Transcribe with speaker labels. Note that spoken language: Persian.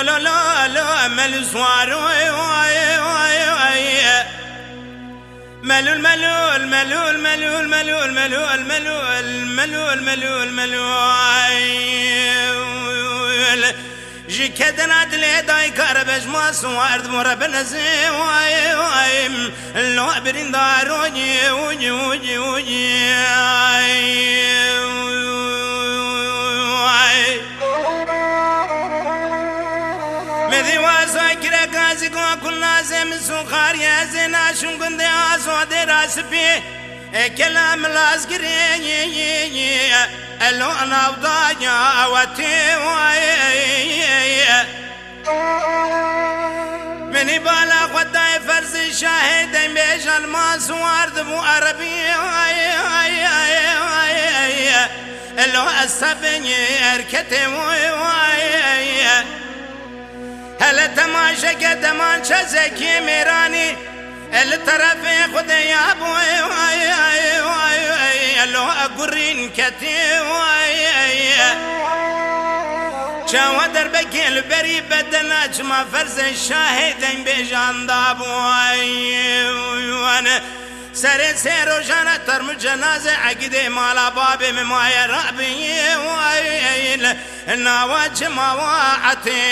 Speaker 1: لو لو لو لو ملسوار ملول ملول ملول ملول ملول ملول ملول ملول ملول جي كدنا دلي داي كاربش ما سوارد مرا بنزي وايم لو برين داروني وجي وجي وجي مذي واساكرا كازي كل لازم سوخار يا زينا شنقن دي اسود راس بي كلام لازقري الو انا وضايا واتي مني بالا خداي فرز شاهد بيش الماس وارد مو عربي الو السبني اركتي هل تماشا كتماشا زكي ميراني الطرف خد يا ابوي لو اقرين كتي شاو دربك البري بدناج ما فرز الشاهدين بجان دابوي وانا سر سير وجانا ترم جنازة عقدي مالا بابي ممايا رابي النواج مواعتي